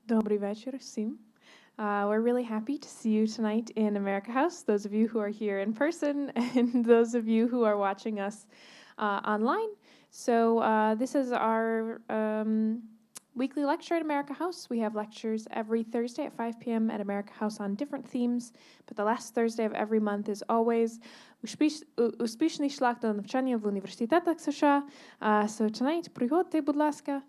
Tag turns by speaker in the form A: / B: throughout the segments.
A: Добрий вечір всім. We're really happy to see you tonight in America House, those of you who are here in person and those of you who are watching us online. So this is our weekly lecture at America House. We have lectures every Thursday at 5 p.m. at America House on different themes, but the last Thursday of every month is always Успішний шлях до навчання в університетах США. So tonight, приходьте, будь ласка.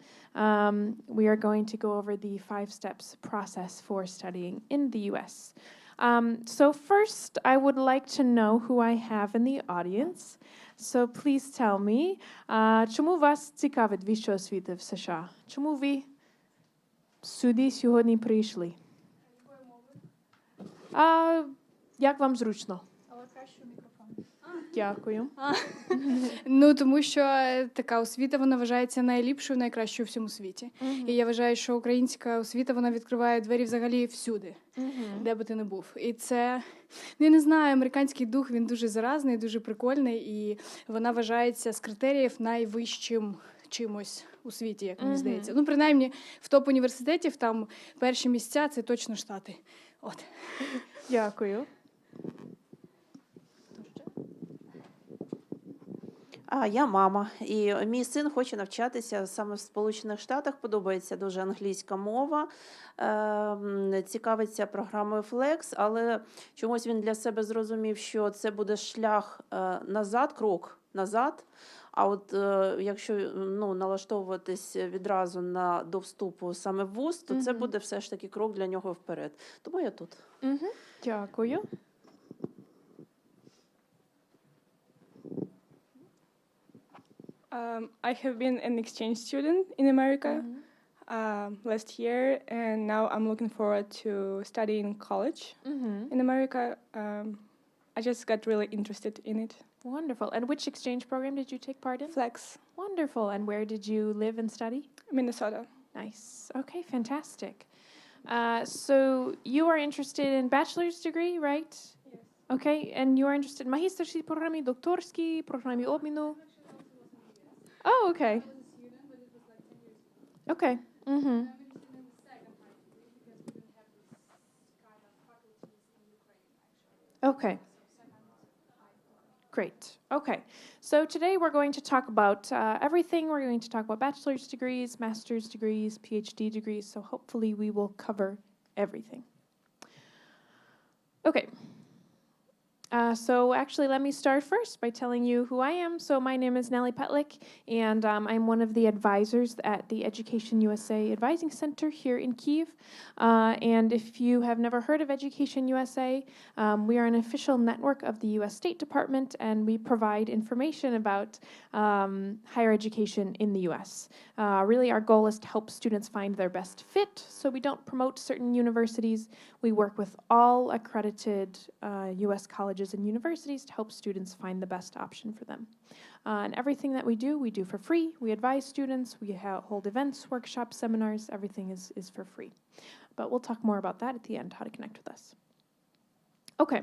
A: We are going to go over the 5 steps process for studying in the U.S. So first, I would like to know who I have in the audience. So please tell me, чому вас цікавить вища освіта в США? Чому ви сюди сьогодні прийшли? Як вам зручно?
B: Але краще мікрофон.
A: Дякую.
B: Тому що така освіта, вона вважається найліпшою, найкращою у всьому світі. І я вважаю, що українська освіта, вона відкриває двері взагалі всюди, де би ти не був. І це, я не знаю, американський дух, він дуже заразний, дуже прикольний, і вона вважається з критеріїв найвищим чимось у світі, як мені здається. Принаймні, в топ-університетів там перші місця – це точно Штати. От.
A: Дякую.
C: Я мама, і мій син хоче навчатися саме в Сполучених Штатах, подобається дуже англійська мова, цікавиться програмою Flex, але чомусь він для себе зрозумів, що це буде шлях назад, крок назад, а от якщо налаштовуватись відразу до вступу саме в вуз, то це буде все ж таки крок для нього вперед. Тому я тут.
A: Дякую.
D: I have been an exchange student in America last year, and now I'm looking forward to studying college in America. I just got really interested in it.
A: Wonderful. And which exchange program did you take part in?
D: Flex.
A: Wonderful. And where did you live and study?
D: Minnesota.
A: Nice. Okay, fantastic. So you are interested in bachelor's degree, right?
D: Yes.
A: Okay, and you are interested in магістерській програмі, докторській, програмі обміну? Oh, okay. Okay. Okay. Great. Okay. So today we're going to talk about everything. We're going to talk about bachelor's degrees, master's degrees, PhD degrees. So hopefully we will cover everything. Okay. So actually, let me start first by telling you who I am. So my name is Nellie Petlick, and I'm one of the advisors at the Education USA Advising Center here in Kyiv. And if you have never heard of Education USA, we are an official network of the U.S. State Department, and we provide information about higher education in the U.S. Really, our goal is to help students find their best fit, so we don't promote certain universities. We work with all accredited U.S. colleges and universities to help students find the best option for them. And everything that we do for free. We advise students, we hold events, workshops, seminars, everything is for free. But we'll talk more about that at the end, how to connect with us. Okay,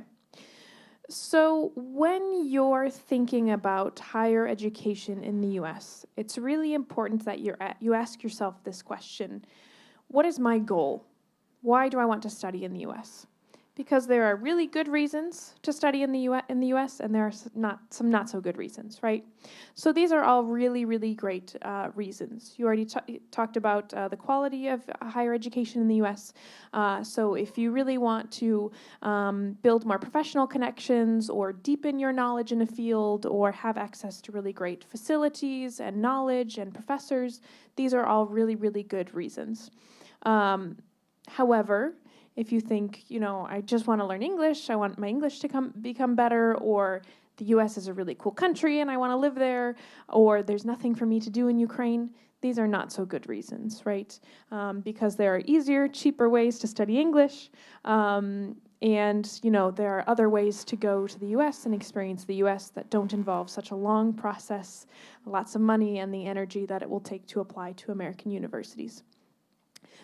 A: so when you're thinking about higher education in the U.S., it's really important that you ask yourself this question: what is my goal? Why do I want to study in the U.S.? Because there are really good reasons to study in the U.S. and there are some not so good reasons, right? So these are all really, really great reasons. You already talked about the quality of higher education in the U.S. So if you really want to build more professional connections or deepen your knowledge in a field or have access to really great facilities and knowledge and professors, these are all really, really good reasons. However, if you think, I just want to learn English, I want my English to become better, or the U.S. is a really cool country and I want to live there, or there's nothing for me to do in Ukraine, these are not so good reasons, right? Because there are easier, cheaper ways to study English, and, there are other ways to go to the U.S. and experience the U.S. that don't involve such a long process, lots of money, and the energy that it will take to apply to American universities.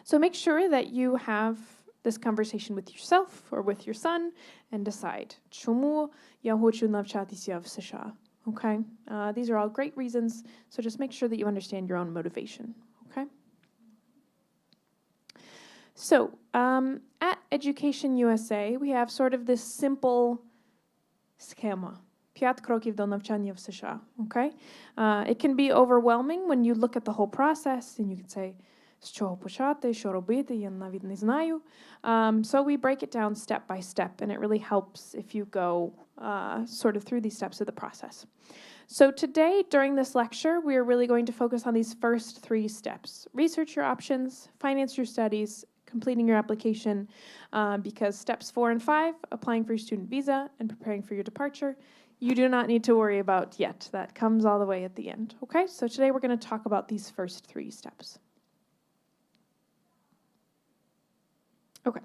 A: So make sure that you have this conversation with yourself or with your son and decide, чому я хочу навчатися в США? Okay? These are all great reasons, so just make sure that you understand your own motivation. Okay? So, at Education USA, we have sort of this simple schema. 5 кроків до навчання в США, okay? It can be overwhelming when you look at the whole process and you can say, з чого почати, що робити, я навіть не знаю. So we break it down step by step, and it really helps if you go sort of through these steps of the process. So today, during this lecture, we are really going to focus on these first 3 steps. Research your options, finance your studies, completing your application, because steps 4 and 5, applying for your student visa and preparing for your departure, you do not need to worry about yet. That comes all the way at the end, okay? So today we're going to talk about these first 3 steps. Okay.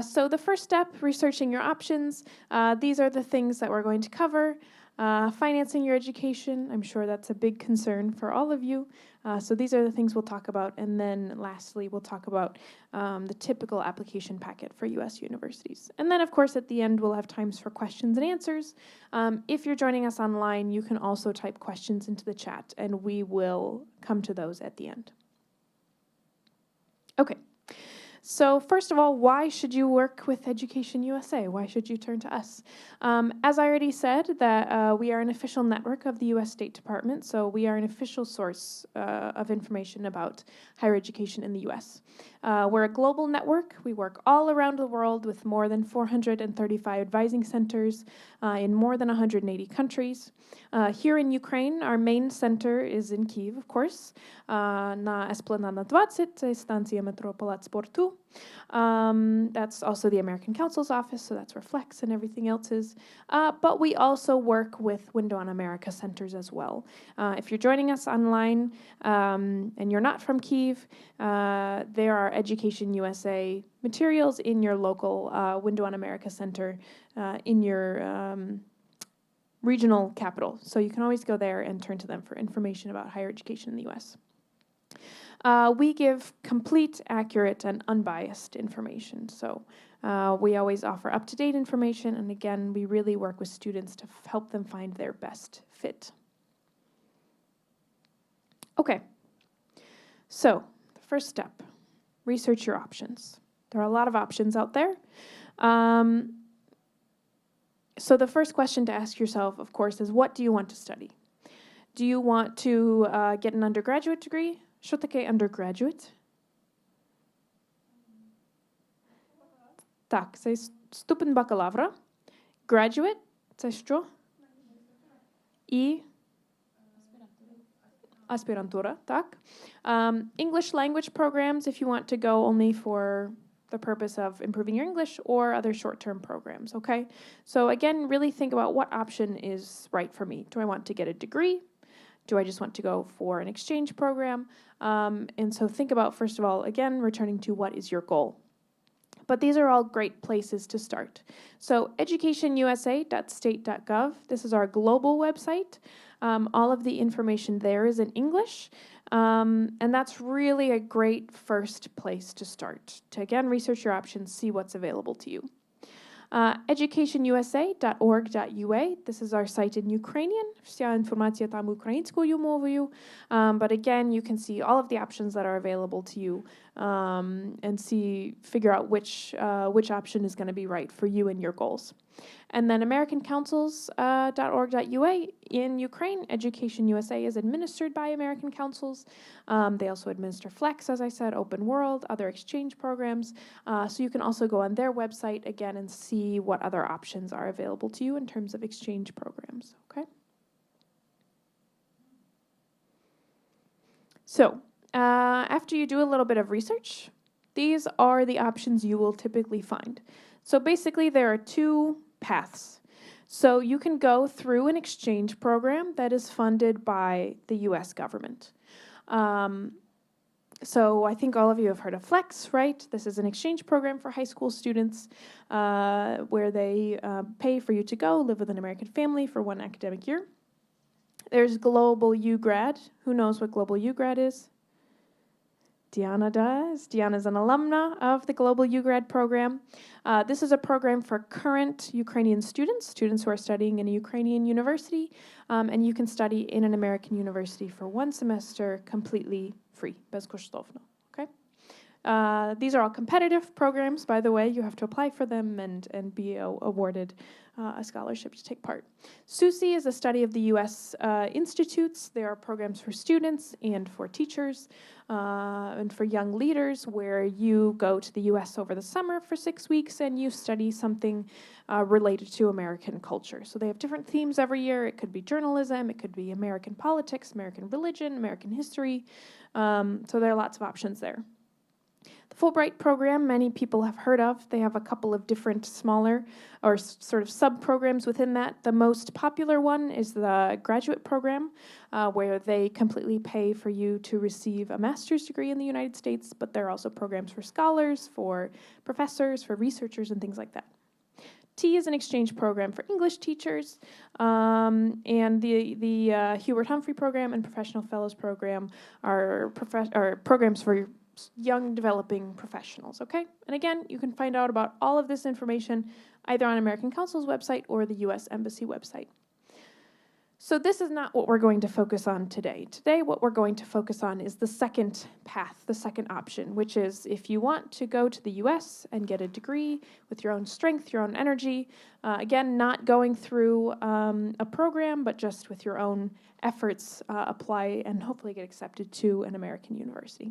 A: So the first step, researching your options. These are the things that we're going to cover. Financing your education, I'm sure that's a big concern for all of you. So these are the things we'll talk about. And then lastly, we'll talk about the typical application packet for U.S. universities. And then, of course, at the end, we'll have times for questions and answers. If you're joining us online, you can also type questions into the chat, and we will come to those at the end. Okay. So first of all, why should you work with Education USA? Why should you turn to us? As I already said, that we are an official network of the U.S. State Department, so we are an official source of information about higher education in the U.S. We're a global network. We work all around the world with more than 435 advising centers in more than 180 countries. Here in Ukraine, our main center is in Kyiv, of course, на Esplanada 20, це станція метро Палац спорту. That's also the American Council's office, so that's where Flex and everything else is. But we also work with Window on America centers as well. If you're joining us online and you're not from Kyiv, there are Education USA materials in your local Window on America center in your regional capital. So you can always go there and turn to them for information about higher education in the U.S. We give complete, accurate, and unbiased information. So we always offer up-to-date information, and again, we really work with students to help them find their best fit. Okay, so the first step, research your options. There are a lot of options out there. So the first question to ask yourself, of course, is what do you want to study? Do you want to get an undergraduate degree? Що таке undergraduate? Так, це ступень бакалавра. Graduate – це що? І? Аспірантура, так. English language programs if you want to go only for the purpose of improving your English, or other short-term programs, okay? So again, really think about what option is right for me. Do I want to get a degree? Do I just want to go for an exchange program? And so think about, first of all, again, returning to what is your goal. But these are all great places to start. So educationusa.state.gov, this is our global website. All of the information there is in English. And that's really a great first place to start. To again, research your options, see what's available to you. educationusa.org.ua, this is our site in Ukrainian. Вся інформація там українською мовою. But again, you can see all of the options that are available to you and figure out which option is going to be right for you and your goals. And then americancouncils.org.ua in Ukraine, Education USA is administered by American Councils. They also administer Flex, as I said, Open World, other exchange programs. So you can also go on their website again and see what other options are available to you in terms of exchange programs, okay? So after you do a little bit of research, these are the options you will typically find. So basically there are 2 paths. So you can go through an exchange program that is funded by the U.S. government. So I think all of you have heard of Flex, right? This is an exchange program for high school students where they pay for you to go live with an American family for 1 academic year. There's Global U-Grad. Who knows what Global U-Grad is? Diana does. Diana's an alumna of the Global U-Grad program. This is a program for current Ukrainian students who are studying in a Ukrainian university, and you can study in an American university for 1 semester completely free, безкоштовно, okay? These are all competitive programs, by the way. You have to apply for them and be awarded a scholarship to take part. SUSI is a study of the U.S. Institutes. There are programs for students and for teachers and for young leaders where you go to the U.S. over the summer for 6 weeks and you study something related to American culture. So they have different themes every year. It could be journalism, it could be American politics, American religion, American history. So there are lots of options there. The Fulbright program, many people have heard of. They have a couple of different smaller or sort of sub-programs within that. The most popular one is the graduate program, where they completely pay for you to receive a master's degree in the United States, but there are also programs for scholars, for professors, for researchers, and things like that. T is an exchange program for English teachers, and the Hubert Humphrey program and Professional Fellows program are programs for young developing professionals, okay? And again, you can find out about all of this information either on American Council's website or the U.S. Embassy website. So this is not what we're going to focus on today. Today, what we're going to focus on is the second path, the second option, which is if you want to go to the U.S. and get a degree with your own strength, your own energy, again, not going through a program, but just with your own efforts, apply and hopefully get accepted to an American university.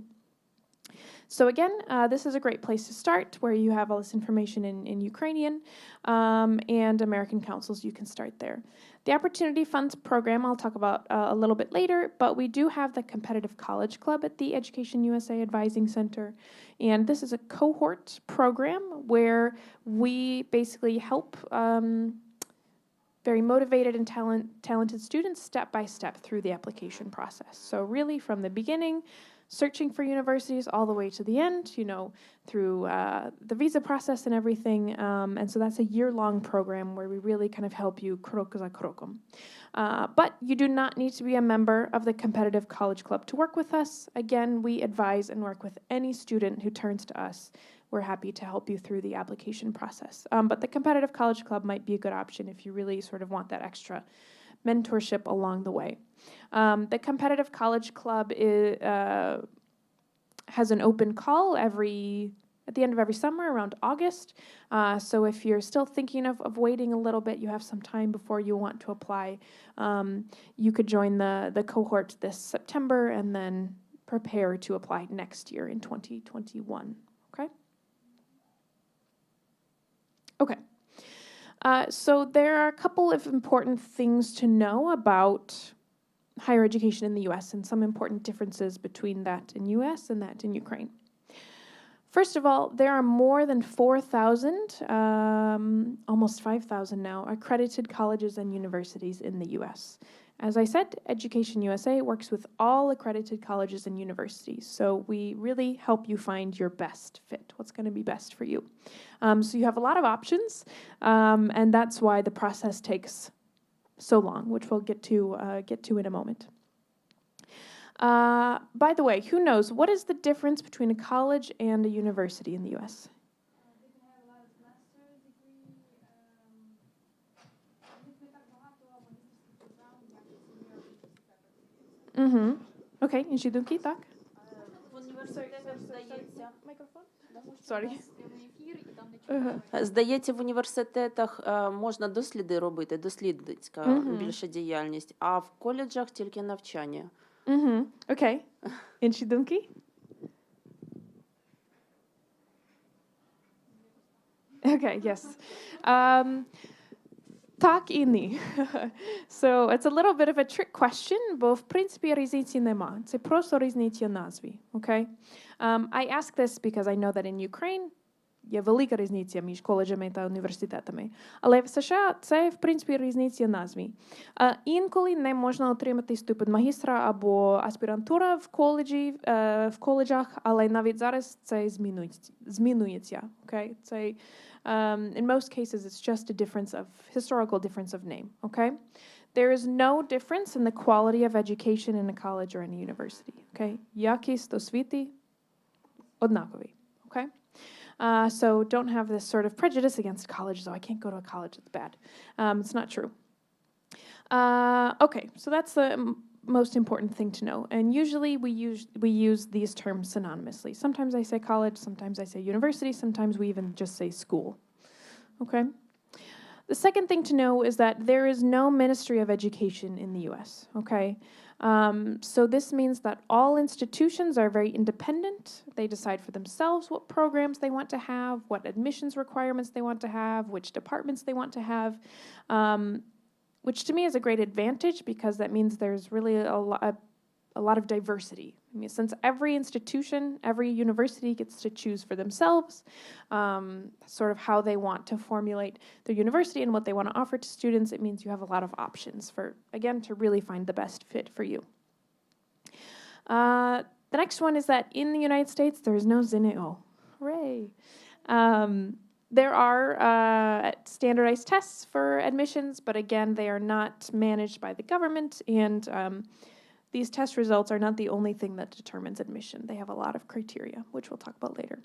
A: So again, this is a great place to start where you have all this information in Ukrainian and American councils. You can start there. The Opportunity Funds program I'll talk about a little bit later, but we do have the Competitive College Club at the Education USA Advising Center. And this is a cohort program where we basically help very motivated and talented students step by step through the application process. So really from the beginning, searching for universities all the way to the end, through the visa process and everything. And so that's a year-long program where we really kind of help you krok za krokom. But you do not need to be a member of the Competitive College Club to work with us. Again, we advise and work with any student who turns to us. We're happy to help you through the application process. But the Competitive College Club might be a good option if you really sort of want that extra mentorship along the way. The Competitive College Club has an open call at the end of every summer around August. So if you're still thinking of waiting a little bit, you have some time before you want to apply, you could join the cohort this September and then prepare to apply next year in 2021. Okay? Okay. So there are a couple of important things to know about higher education in the U.S. and some important differences between that in U.S. and that in Ukraine. First of all, there are more than 4,000, almost 5,000 now, accredited colleges and universities in the U.S. As I said, Education USA works with all accredited colleges and universities, so we really help you find your best fit, what's going to be best for you. So you have a lot of options, and that's why the process takes so long, which we'll get to in a moment. By the way, who knows, what is the difference between a college and a university in the U.S.?
B: They can have a lot of master's degree.
A: Okay, інші думки, так?
C: В університетах здається.
A: Sorry.
C: Здається, в університетах можна досліди робити, дослідницька більше діяльність, а в коледжах тільки навчання.
A: Окей. Інші думки? Okay, yes. Так і ні. So it's a little bit of a trick question, бо в принципі різниці нема. Це просто різниця назві, okay? I ask this because I know that in Ukraine є велика різниця між коледжами та університетами. Але в США це, в принципі, різниця назві. Інколи не можна отримати ступінь магістра або аспірантура в коледжах, але навіть зараз це змінюється. Okay? Це, in most cases, it's just a historical difference of name. Okay? There is no difference in the quality of education in a college or in a university. Okay? Якість освіти однакові. Okay? So don't have this sort of prejudice against colleges. Oh, I can't go to a college. It's bad. It's not true. Okay, so that's the most important thing to know. And usually we use these terms synonymously. Sometimes I say college, sometimes I say university, sometimes we even just say school. Okay? The second thing to know is that there is no Ministry of Education in the U.S., okay? So this means that all institutions are very independent. They decide for themselves what programs they want to have, what admissions requirements they want to have, which departments they want to have, which to me is a great advantage because that means there's really a lot of diversity. I mean, since every institution, every university gets to choose for themselves sort of how they want to formulate their university and what they want to offer to students, it means you have a lot of options for, again, to really find the best fit for you. The next one is that in the United States, there is no ZNO. Hooray! There are standardized tests for admissions, but again, they are not managed by the government, and these test results are not the only thing that determines admission. They have a lot of criteria, which we'll talk about later.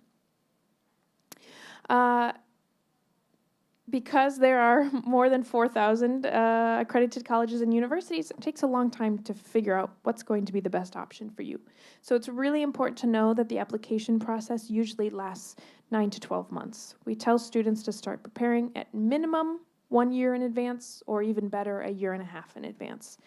A: Because there are more than 4,000 accredited colleges and universities, it takes a long time to figure out what's going to be the best option for you. So it's really important to know that the application process usually lasts 9 to 12 months. We tell students to start preparing at minimum 1 year in advance, or even better, a year and a half in advance.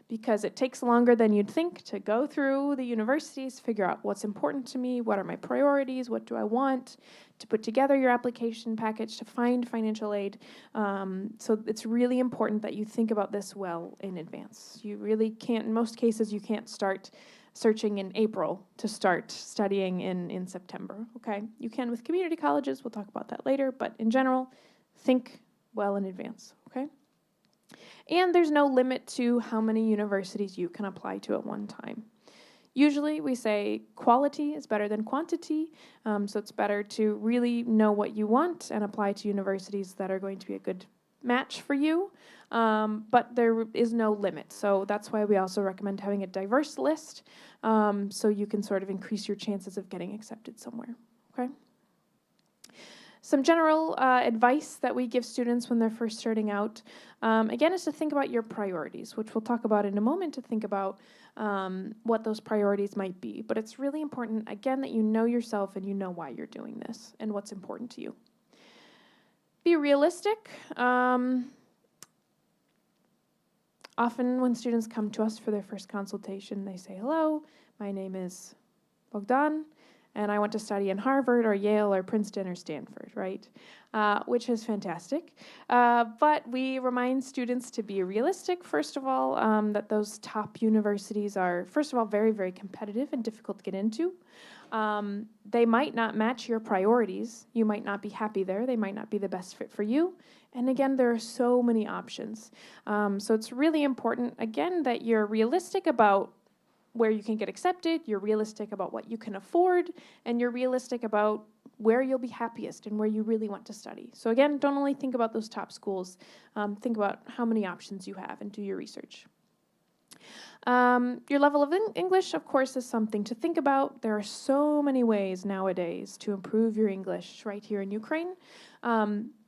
A: Because it takes longer than you'd think to go through the universities, figure out what's important to me, what are my priorities, what do I want, to put together your application package, to find financial aid. So it's really important that you think about this well in advance. You really can't, in most cases, you can't start searching in April to start studying in September, okay? You can with community colleges, we'll talk about that later, but in general, think well in advance, okay? And there's no limit to how many universities you can apply to at one time. Usually we say quality is better than quantity, so it's better to really know what you want and apply to universities that are going to be a good match for you, but there is no limit. So that's why we also recommend having a diverse list, so you can sort of increase your chances of getting accepted somewhere, okay? Some general advice that we give students when they're first starting out, again, is to think about your priorities, which we'll talk about in a moment, to think about what those priorities might be. But it's really important, again, that you know yourself and you know why you're doing this and what's important to you. Be realistic. Often when students come to us for their first consultation, they say, hello, my name is Bogdan, and I want to study in Harvard or Yale or Princeton or Stanford, right? Which is fantastic. But we remind students to be realistic, first of all, that those top universities are, first of all, very, very competitive and difficult to get into. They might not match your priorities. You might not be happy there. They might not be the best fit for you. And again, there are so many options. So it's really important, again, that you're realistic about where you can get accepted, you're realistic about what you can afford, and you're realistic about where you'll be happiest and where you really want to study. So again, don't only think about those top schools, think about how many options you have and do your research. Your level of English, of course, is something to think about. There are so many ways nowadays to improve your English right here in Ukraine.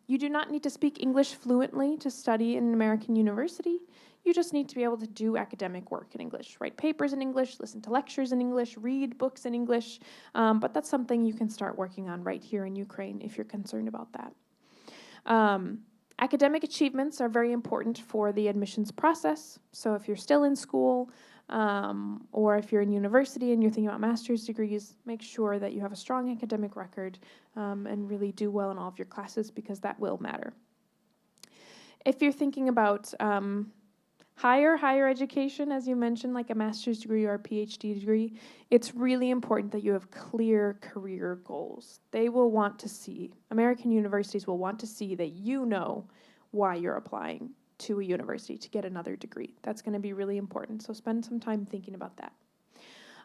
A: You do not need to speak English fluently to study in an American university. You just need to be able to do academic work in English, write papers in English, listen to lectures in English, read books in English. But that's something you can start working on right here in Ukraine if you're concerned about that. Academic achievements are very important for the admissions process. So if you're still in school, or if you're in university and you're thinking about master's degrees, make sure that you have a strong academic record and really do well in all of your classes, because that will matter. If you're thinking about higher education, as you mentioned, like a master's degree or a PhD degree, it's really important that you have clear career goals. They will want to see, American universities will want to see that you know why you're applying to a university to get another degree. That's going to be really important, so spend some time thinking about that.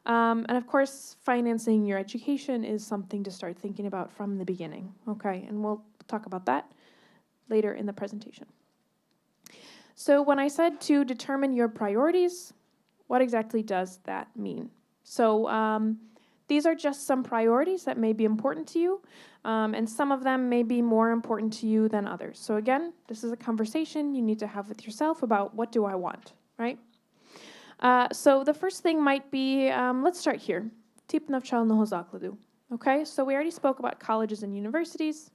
A: And of course, financing your education is something to start thinking about from the beginning, okay? And we'll talk about that later in the presentation. So when I said to determine your priorities, what exactly does that mean? So these are just some priorities that may be important to you, and some of them may be more important to you than others. So again, this is a conversation you need to have with yourself about, what do I want, right? So the first thing might be, let's start here. Тип навчального закладу. Okay, so we already spoke about colleges and universities.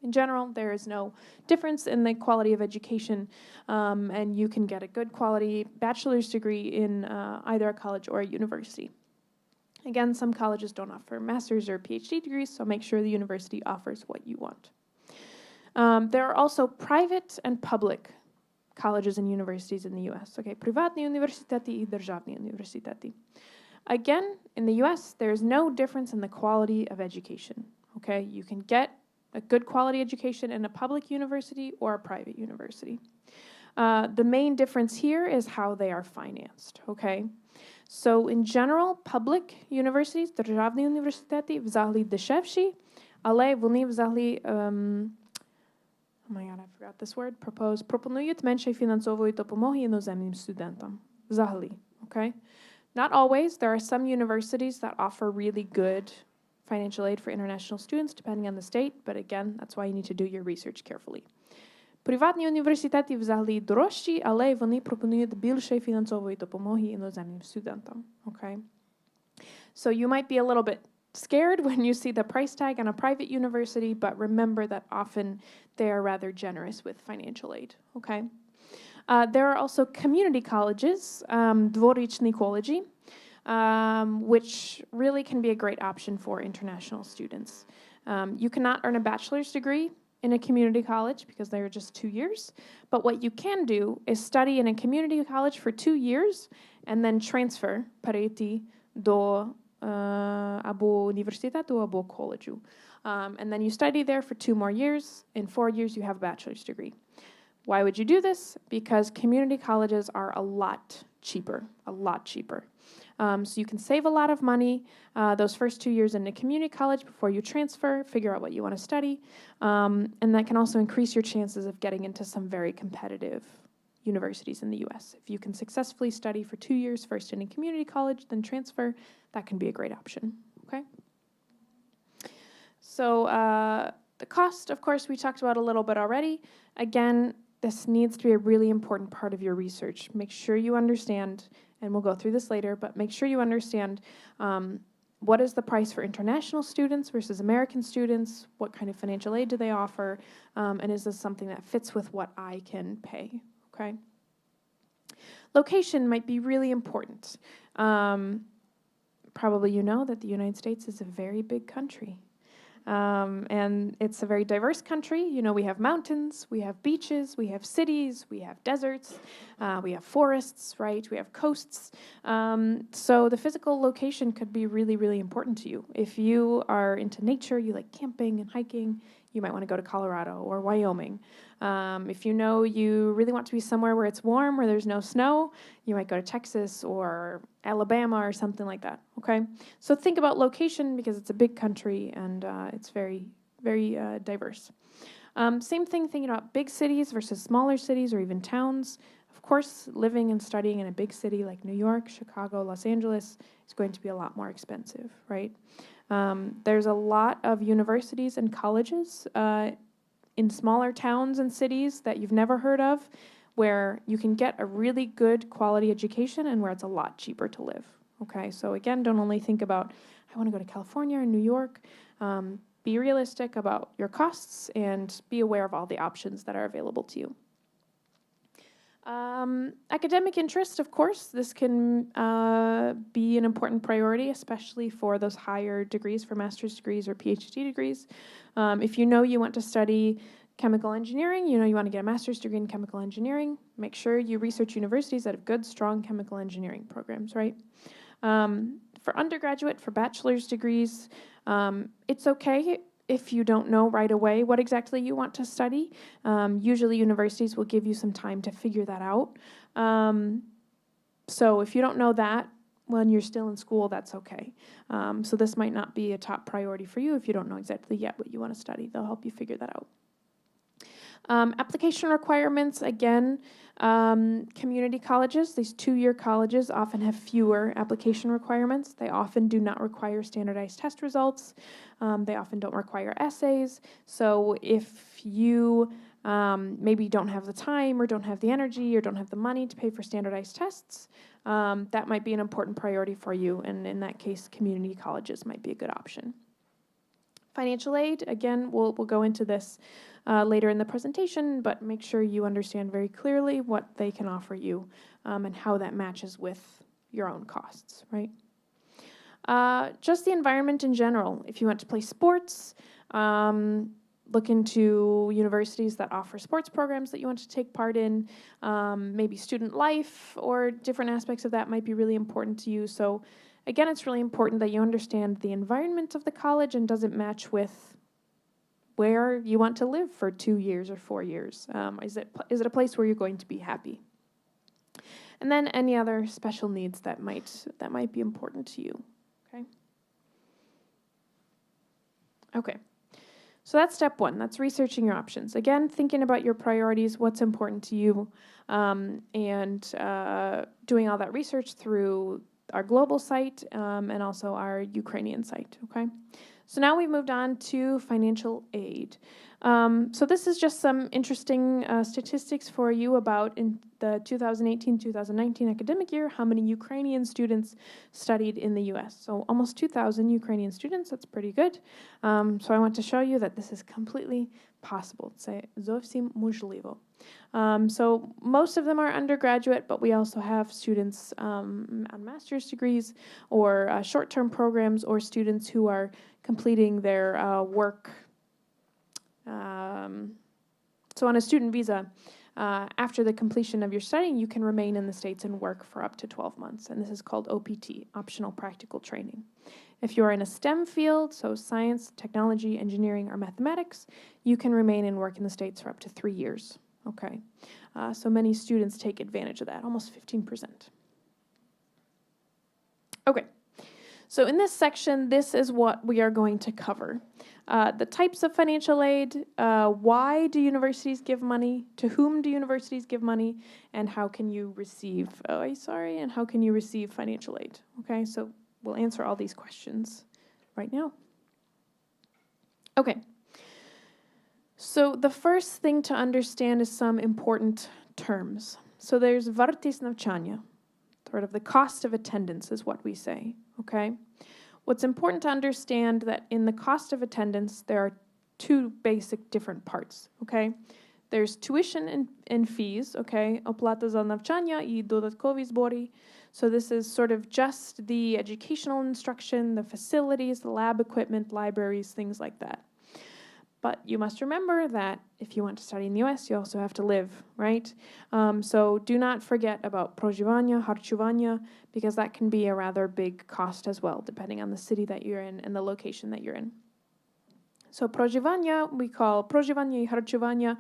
A: In general, there is no difference in the quality of education, and you can get a good quality bachelor's degree in either a college or a university. Again, some colleges don't offer master's or PhD degrees, so make sure the university offers what you want. There are also private and public colleges and universities in the U.S. Okay, приватні університети і державні університети. Again, in the U.S., there's no difference in the quality of education. Okay, you can get a good quality education in a public university or a private university. The main difference here is how they are financed. Okay, so in general, public universities, державні університети, взагалі дешевші, але вони взагалі oh my god, I forgot this word. Пропонують менше фінансової допомоги іноземним студентам. Взагалі, okay? Not always. There are some universities that offer really good financial aid for international students, depending on the state. But again, that's why you need to do your research carefully. Приватні університети взагалі дорожчі, але вони пропонують більше фінансової допомоги іноземним студентам. Okay? So you might be a little bit scared when you see the price tag on a private university, but remember that often they are rather generous with financial aid. Okay. There are also community colleges, дворічні коледжі, which really can be a great option for international students. You cannot earn a bachelor's degree in a community college because they are just 2 years, but what you can do is study in a community college for 2 years and then transfer, перейти до або університету, або коледжу. And then you study there for 2 more years. In 4 years, you have a bachelor's degree. Why would you do this? Because community colleges are a lot cheaper. So you can save a lot of money those first 2 years in a community college before you transfer, figure out what you want to study. And that can also increase your chances of getting into some very competitive universities in the U.S. If you can successfully study for 2 years first in a community college, then transfer, that can be a great option. Okay? So the cost, of course, we talked about a little bit already. Again, this needs to be a really important part of your research. Make sure you understand, and we'll go through this later, but make sure you understand what is the price for international students versus American students, what kind of financial aid do they offer, and is this something that fits with what I can pay, okay? Location might be really important. Probably you know that the United States is a very big country. And it's a very diverse country. You know, we have mountains, we have beaches, we have cities, we have deserts, we have forests, right? We have coasts. So the physical location could be really, really important to you. If you are into nature, you like camping and hiking, you might want to go to Colorado or Wyoming. If you know you really want to be somewhere where it's warm, where there's no snow, you might go to Texas or Alabama or something like that, okay? So think about location because it's a big country and it's very, very diverse. Same thing thinking about big cities versus smaller cities or even towns. Of course, living and studying in a big city like New York, Chicago, Los Angeles is going to be a lot more expensive, right? There's a lot of universities and colleges in smaller towns and cities that you've never heard of where you can get a really good quality education and where it's a lot cheaper to live, okay? So again, don't only think about, I want to go to California or New York. Be realistic about your costs and be aware of all the options that are available to you. Academic interest, of course, this can be an important priority, especially for those higher degrees, for master's degrees or PhD degrees. If you know you want to study chemical engineering, you know you want to get a master's degree in chemical engineering, make sure you research universities that have good, strong chemical engineering programs, right? For undergraduate, for bachelor's degrees, it's okay if you don't know right away what exactly you want to study. Usually universities will give you some time to figure that out. So if you don't know that when you're still in school, that's okay. So this might not be a top priority for you if you don't know exactly yet what you want to study. They'll help you figure that out. Application requirements, again, community colleges, these 2-year colleges often have fewer application requirements. They often do not require standardized test results. They often don't require essays. So if you maybe you don't have the time or don't have the energy or don't have the money to pay for standardized tests, that might be an important priority for you. And in that case, community colleges might be a good option. Financial aid, again, we'll go into this later in the presentation, but make sure you understand very clearly what they can offer you and how that matches with your own costs, right? Just the environment in general. If you want to play sports, look into universities that offer sports programs that you want to take part in. Maybe student life or different aspects of that might be really important to you. So again, it's really important that you understand the environment of the college and does it match with where you want to live for 2 years or 4 years. Is it a place where you're going to be happy? And then any other special needs that might be important to you. Okay. So that's step one. That's researching your options. Again, thinking about your priorities, what's important to you, and doing all that research through our global site and also our Ukrainian site, okay? So now we've moved on to financial aid. So this is just some interesting statistics for you about in the 2018-2019 academic year, how many Ukrainian students studied in the U.S. So almost 2,000 Ukrainian students, that's pretty good. So I want to show you that this is completely possible. Це зовсім можливо. So most of them are undergraduate, but we also have students on master's degrees or short-term programs or students who are completing their work. So on a student visa, after the completion of your studying, you can remain in the States and work for up to 12 months. And this is called OPT, Optional Practical Training. If you're in a STEM field, so science, technology, engineering, or mathematics, you can remain and work in the States for up to 3 years. Okay. So many students take advantage of that, almost 15%. Okay. So in this section, this is what we are going to cover. The types of financial aid, why do universities give money, to whom do universities give money, and how can you receive, and how can you receive financial aid? Okay, so we'll answer all these questions right now. Okay. So the first thing to understand is some important terms. So there's вартість навчання, sort of the cost of attendance is what we say, okay? What's important to understand that in the cost of attendance, there are two basic different parts, okay? There's tuition and fees, okay? Оплата за навчання і додаткові збори. So this is sort of just the educational instruction, the facilities, the lab equipment, libraries, things like that. But you must remember that if you want to study in the U.S., you also have to live, right? So do not forget about проживання, харчування, because that can be a rather big cost as well, depending on the city that you're in and the location that you're in. So проживання, we call проживання і харчування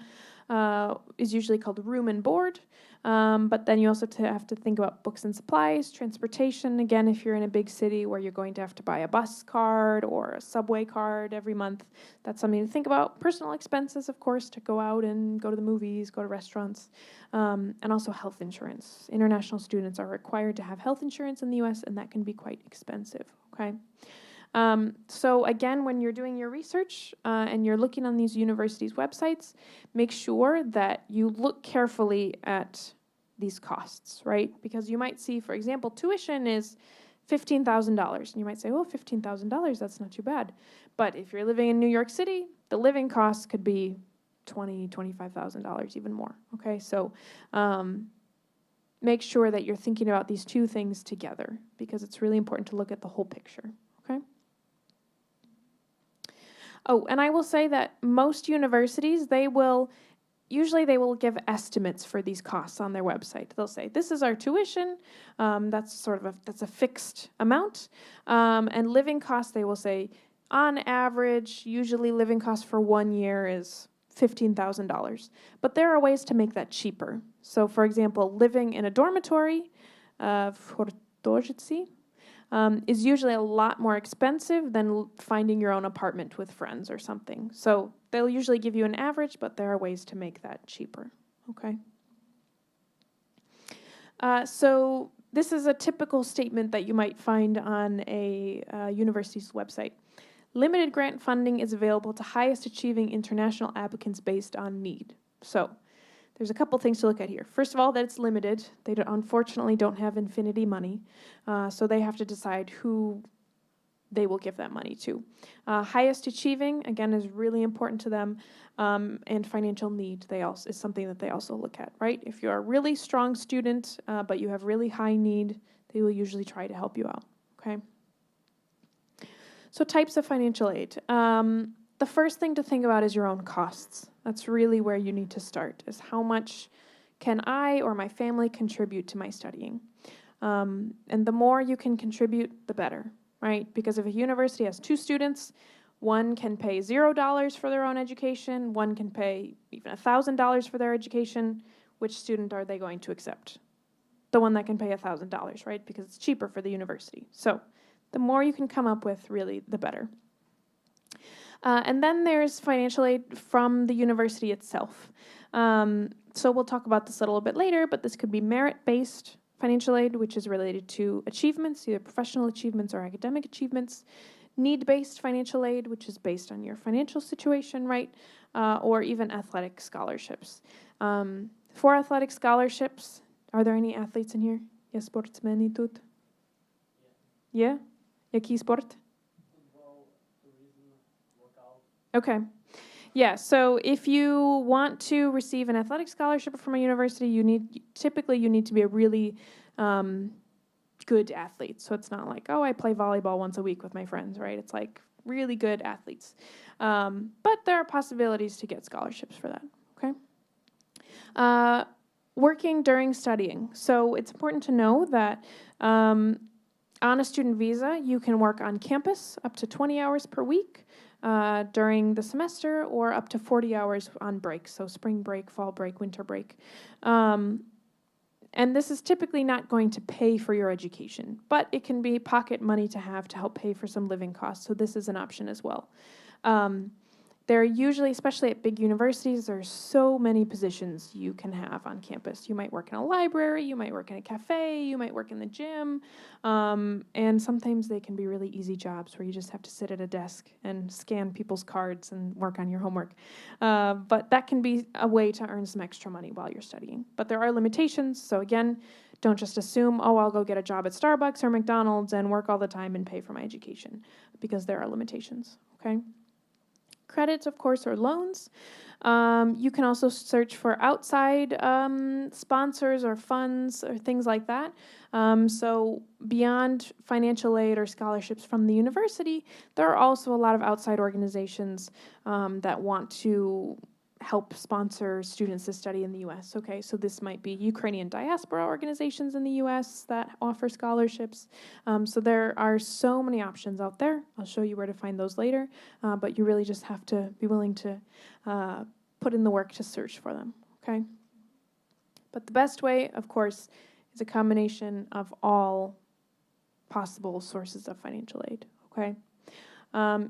A: is usually called room and board. But then you also have to think about books and supplies, transportation. Again, if you're in a big city where you're going to have to buy a bus card or a subway card every month, that's something to think about. Personal expenses, of course, to go out and go to the movies, go to restaurants, and also health insurance. International students are required to have health insurance in the U.S., and that can be quite expensive, okay? So again, when you're doing your research and you're looking on these universities' websites, make sure that you look carefully at these costs, right? Because you might see, for example, tuition is $15,000. And you might say, well, $15,000, that's not too bad. But if you're living in New York City, the living costs could be $20,000, $25,000, even more, okay? So make sure that you're thinking about these two things together because it's really important to look at the whole picture, okay? Oh, and I will say that most universities, they will give estimates for these costs on their website. They'll say, this is our tuition, that's a fixed amount, and living costs, they will say, on average, usually living costs for 1 year is $15,000. But there are ways to make that cheaper. So, for example, living in a dormitory, is usually a lot more expensive than finding your own apartment with friends or something. So they'll usually give you an average, but there are ways to make that cheaper, okay? So this is a typical statement that you might find on a university's website. Limited grant funding is available to highest achieving international applicants based on need. So there's a couple things to look at here. First of all, that it's limited. They unfortunately don't have infinity money, so they have to decide who they will give that money to. Highest achieving, again, is really important to them, and financial need is something that they also look at, right? If you're a really strong student, but you have really high need, they will usually try to help you out, okay? So types of financial aid. The first thing to think about is your own costs. That's really where you need to start, is how much can I or my family contribute to my studying? And the more you can contribute, the better, right? Because if a university has 2 students, one can pay $0 for their own education, one can pay even $1,000 for their education, which student are they going to accept? The one that can pay $1,000, right? Because it's cheaper for the university. So the more you can come up with, really, the better. And then there's financial aid from the university itself. So we'll talk about this a little bit later, but this could be merit-based financial aid, which is related to achievements, either professional achievements or academic achievements. Need-based financial aid, which is based on your financial situation, right? Or even athletic scholarships. For athletic scholarships, are there any athletes in here? Є спортсмени тут? Yeah? Який спорт? Okay. Yeah, so if you want to receive an athletic scholarship from a university, you need to be a really good athlete. So it's not like, oh, I play volleyball once a week with my friends, right? It's like really good athletes. But there are possibilities to get scholarships for that, okay? Working during studying. So it's important to know that on a student visa, you can work on campus up to 20 hours per week during the semester, or up to 40 hours on break, so spring break, fall break, winter break. And this is typically not going to pay for your education, but it can be pocket money to have to help pay for some living costs, so this is an option as well. There are usually, especially at big universities, there's so many positions you can have on campus. You might work in a library, you might work in a cafe, you might work in the gym, and sometimes they can be really easy jobs where you just have to sit at a desk and scan people's cards and work on your homework. But that can be a way to earn some extra money while you're studying. But there are limitations, so again, don't just assume, oh, I'll go get a job at Starbucks or McDonald's and work all the time and pay for my education, because there are limitations, okay? Credits, of course, or loans. You can also search for outside sponsors or funds or things like that. So beyond financial aid or scholarships from the university, there are also a lot of outside organizations that want to help sponsor students to study in the U.S. Okay, so this might be Ukrainian diaspora organizations in the U.S. that offer scholarships. So there are so many options out there. I'll show you where to find those later, but you really just have to be willing to put in the work to search for them, okay? But the best way, of course, is a combination of all possible sources of financial aid, okay?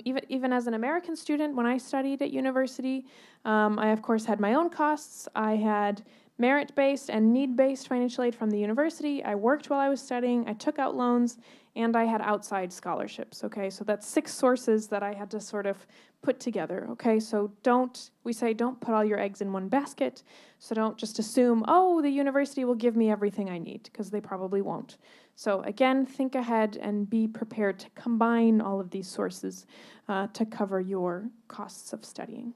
A: Even as an American student, when I studied at university, I, of course, had my own costs. I had merit-based and need-based financial aid from the university. I worked while I was studying. I took out loans, and I had outside scholarships, okay? So that's 6 sources that I had to sort of put together, okay? So don't put all your eggs in one basket. So don't just assume, oh, the university will give me everything I need, because they probably won't. So again, think ahead and be prepared to combine all of these sources to cover your costs of studying.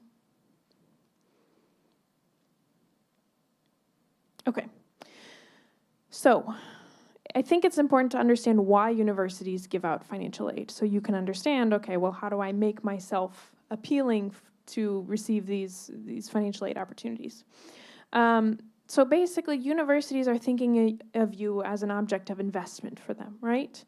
A: Okay, so I think it's important to understand why universities give out financial aid, so you can understand, okay, well, how do I make myself appealing to receive these financial aid opportunities? So basically, universities are thinking of you as an object of investment for them, right?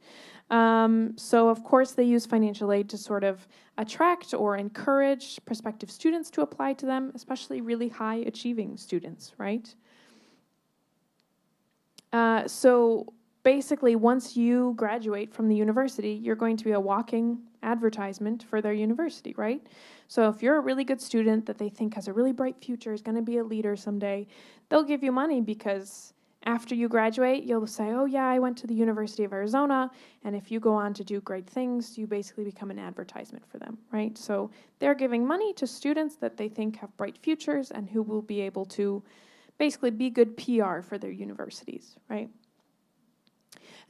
A: So of course, they use financial aid to sort of attract or encourage prospective students to apply to them, especially really high achieving students, right? So basically, once you graduate from the university, you're going to be a walking advertisement for their university, right? So if you're a really good student that they think has a really bright future, is going to be a leader someday, they'll give you money because After you graduate, you'll say, oh yeah, I went to the University of Arizona, and if you go on to do great things, you basically become an advertisement for them, right? So they're giving money to students that they think have bright futures and who will be able to basically be good PR for their universities, right?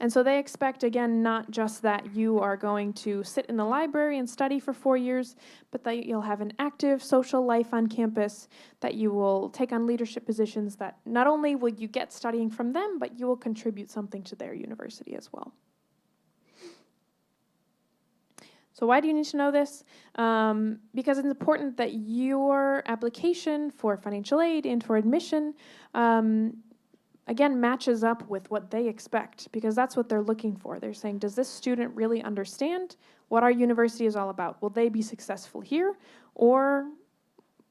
A: And so they expect, again, not just that you are going to sit in the library and study for 4 years, but that you'll have an active social life on campus, that you will take on leadership positions, that not only will you get studying from them, but you will contribute something to their university as well. So why do you need to know this? Because it's important that your application for financial aid and for admission again, matches up with what they expect, because that's what they're looking for. They're saying, does this student really understand what our university is all about? Will they be successful here, or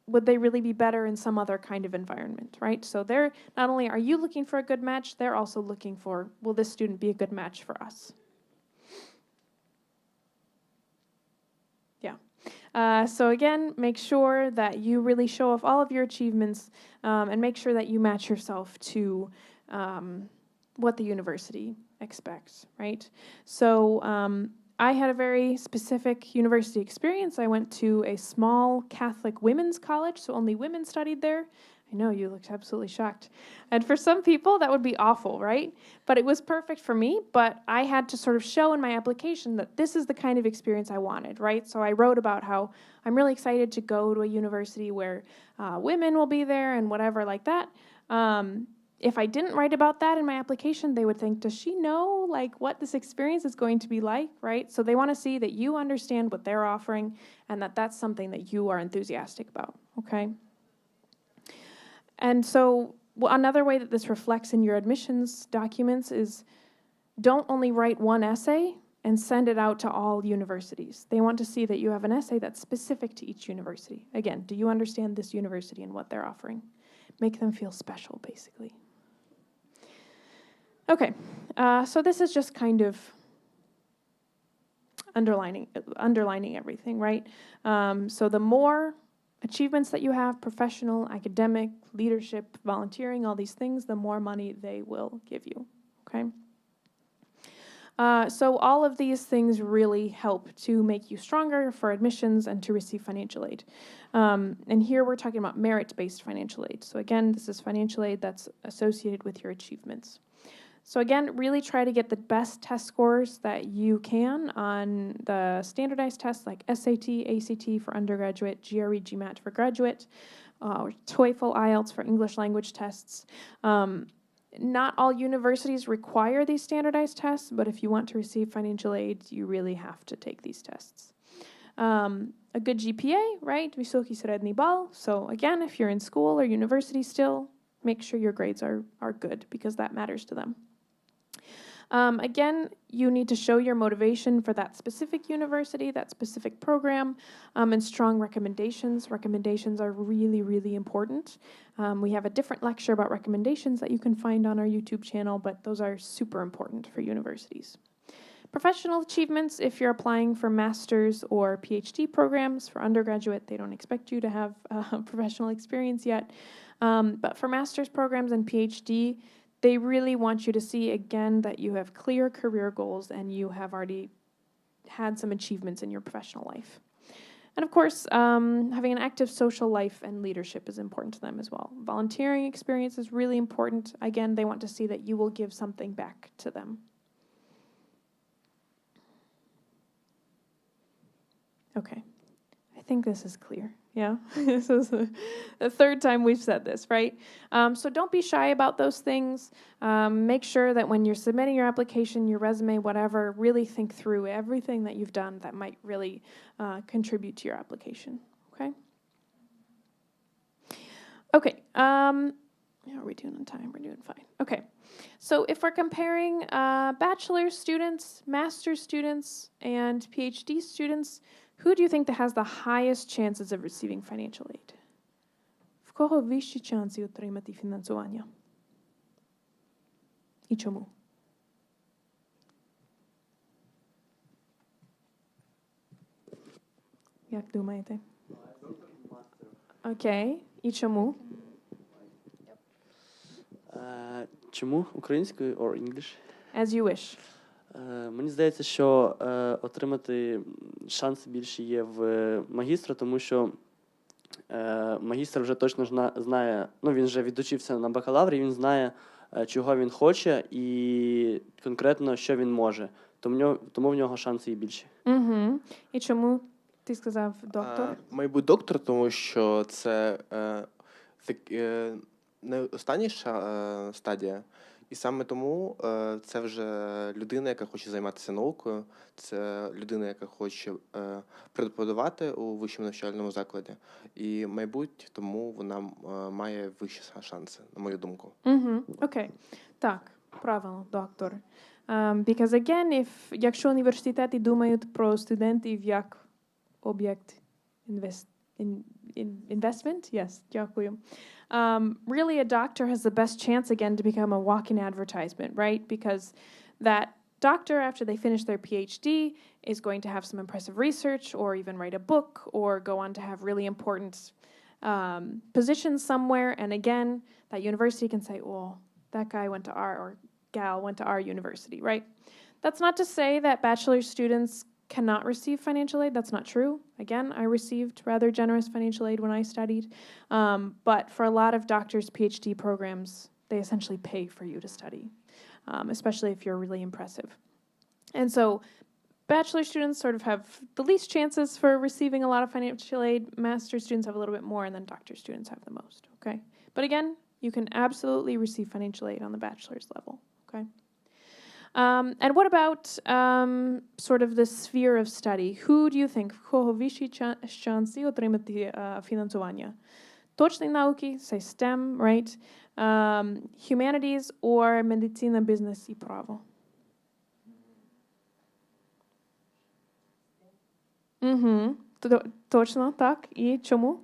A: would they really be better in some other kind of environment, right? So they're not only are you looking for a good match, they're also looking for, will this student be a good match for us? Yeah. So again, make sure that you really show off all of your achievements, and make sure that you match yourself to what the university expects, right? So I had a very specific university experience. I went to a small Catholic women's college, so only women studied there. I know, you looked absolutely shocked. And for some people, that would be awful, right? But it was perfect for me, but I had to sort of show in my application that this is the kind of experience I wanted, right? So I wrote about how I'm really excited to go to a university where women will be there and whatever like that. If I didn't write about that in my application, they would think, does she know like what this experience is going to be like, right? So they want to see that you understand what they're offering and that that's something that you are enthusiastic about, okay? And so another way that this reflects in your admissions documents is don't only write one essay and send it out to all universities. They want to see that you have an essay that's specific to each university. Again, do you understand this university and what they're offering? Make them feel special, basically. Okay, so this is just kind of underlining everything, right? So the more achievements that you have, professional, academic, leadership, volunteering, all these things, the more money they will give you, okay? So all of these things really help to make you stronger for admissions and to receive financial aid. And here we're talking about merit-based financial aid. So again, this is financial aid that's associated with your achievements. So again, really try to get the best test scores that you can on the standardized tests like SAT, ACT for undergraduate, GRE, GMAT for graduate, or TOEFL, IELTS for English language tests. Not all universities require these standardized tests, but if you want to receive financial aid, you really have to take these tests. A good GPA, right? Високий средний балл. So again, if you're in school or university still, make sure your grades are good, because that matters to them. Again, you need to show your motivation for that specific university, that specific program, and strong recommendations. Recommendations are really, really important. We have a different lecture about recommendations that you can find on our YouTube channel, but those are super important for universities. Professional achievements, if you're applying for master's or PhD programs. For undergraduate, they don't expect you to have professional experience yet. But for master's programs and PhD, they really want you to see, again, that you have clear career goals and you have already had some achievements in your professional life. And of course, having an active social life and leadership is important to them as well. Volunteering experience is really important. Again, they want to see that you will give something back to them. Okay, I think this is clear. Yeah, this is the third time we've said this, right? So don't be shy about those things. Make sure that when you're submitting your application, your resume, whatever, really think through everything that you've done that might really contribute to your application, okay? Okay, how are we doing on time? We're doing fine. Okay, so if we're comparing bachelor's students, master's students, and PhD students, who do you think that has the highest chances of receiving financial aid? В кого вищі шанси отримати фінансування? І чому? Як думаєте? Окей, і чому?
E: Чому? Українською or English?
A: As you wish.
E: Мені здається, що отримати шанси більше є в магістра, тому що магістр вже точно знає, ну він вже відучився на бакалаврі, він знає, чого він хоче і конкретно, що він може. Тому в нього шанси і більші.
A: Угу. І чому ти сказав доктор?
F: Мабуть, доктор, тому що це не остання стадія. І саме тому це вже людина, яка хоче займатися наукою, це людина, яка хоче преподавати у вищому навчальному закладі. І, мабуть, тому вона має вищі шанси, на мою думку.
A: Окей. Так, правильно, доктор. Because again, якщо університети думають про студентів як об'єкт investment, yes, дякую. Really, a doctor has the best chance again to become a walking advertisement, right? Because that doctor, after they finish their PhD, is going to have some impressive research or even write a book or go on to have really important positions somewhere. And again, that university can say, well, that guy went to our, or gal went to our university, right? That's not to say that bachelor students cannot receive financial aid. That's not true. Again, I received rather generous financial aid when I studied. But for a lot of doctors' PhD programs, they essentially pay for you to study, especially if you're really impressive. And so bachelor students sort of have the least chances for receiving a lot of financial aid. Master students have a little bit more, and then doctor students have the most, okay? But again, you can absolutely receive financial aid on the bachelor's level, okay? And what about sort of the sphere of study? Who do you think, в кого вищі шанси отримати фінансування? Точні науки, say STEM, right? Humanities or медицина, бізнес і право? Точно, так. І чому?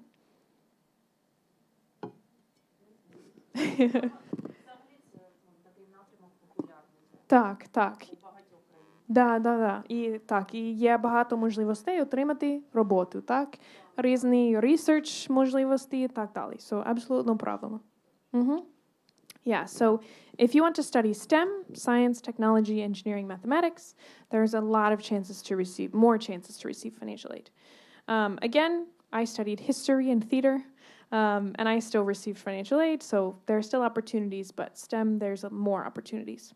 A: Так. Да. І є багато можливостей отримати роботу, так? Різні research можливості і так далі. So, абсолютно правильно. Yeah, so if you want to study STEM, science, technology, engineering, mathematics, there's a lot of more chances to receive financial aid. Again, I studied history and theater, and I still received financial aid, so there are still opportunities, but STEM, there's more opportunities.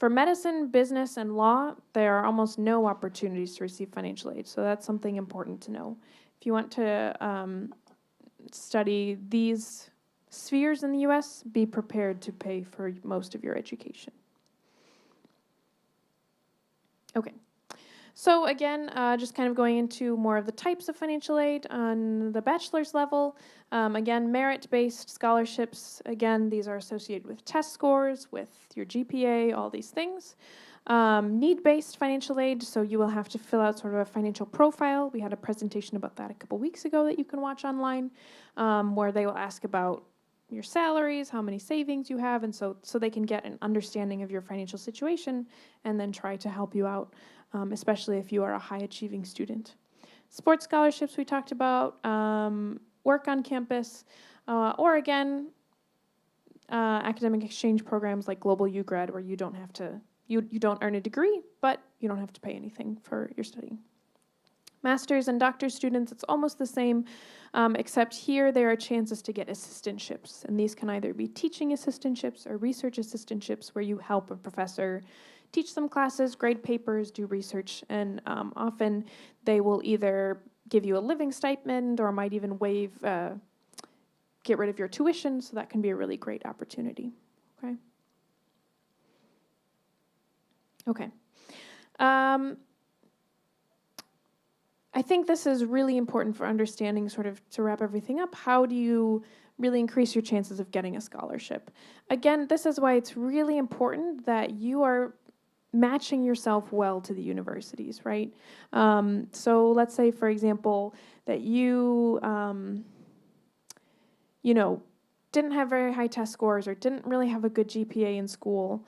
A: For medicine, business, and law, there are almost no opportunities to receive financial aid, so that's something important to know. If you want to study these spheres in the U.S., be prepared to pay for most of your education. Okay. So again, just kind of going into more of the types of financial aid on the bachelor's level. Again, merit-based scholarships. Again, these are associated with test scores, with your GPA, all these things. Need-based financial aid, so you will have to fill out sort of a financial profile. We had a presentation about that a couple weeks ago that you can watch online, where they will ask about your salaries, how many savings you have, and so they can get an understanding of your financial situation and then try to help you out, especially if you are a high-achieving student. Sports scholarships we talked about, work on campus, or again, academic exchange programs like Global UGrad, where you don't have to, you don't earn a degree, but you don't have to pay anything for your studying. Master's and doctor's students, it's almost the same, except here there are chances to get assistantships. And these can either be teaching assistantships or research assistantships, where you help a professor teach some classes, grade papers, do research, and often they will either give you a living stipend or might even get rid of your tuition, so that can be a really great opportunity. Okay. I think this is really important for understanding, sort of to wrap everything up. How do you really increase your chances of getting a scholarship? Again, this is why it's really important that you are matching yourself well to the universities, right? So let's say, for example, that you didn't have very high test scores or didn't really have a good GPA in school.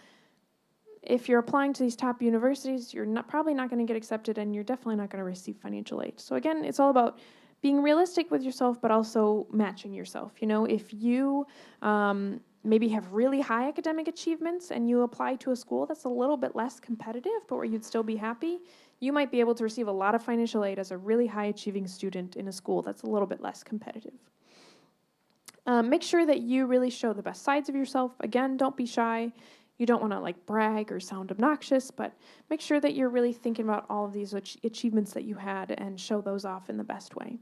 A: If you're applying to these top universities, you're probably not going to get accepted, and you're definitely not going to receive financial aid. So again, it's all about being realistic with yourself, but also matching yourself. If you maybe have really high academic achievements and you apply to a school that's a little bit less competitive, but where you'd still be happy, you might be able to receive a lot of financial aid as a really high achieving student in a school that's a little bit less competitive. Make sure that you really show the best sides of yourself. Again, don't be shy. You don't want to like brag or sound obnoxious, but make sure that you're really thinking about all of these achievements that you had and show those off in the best way.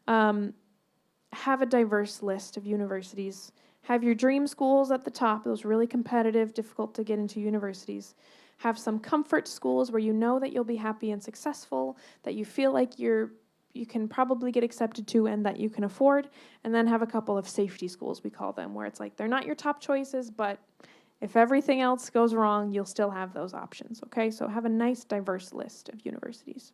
A: Have a diverse list of universities. Have your dream schools at the top, those really competitive, difficult to get into universities. Have some comfort schools where you know that you'll be happy and successful, that you feel like you can probably get accepted to and that you can afford. And then have a couple of safety schools, we call them, where it's like they're not your top choices, but if everything else goes wrong, you'll still have those options, okay? So have a nice, diverse list of universities.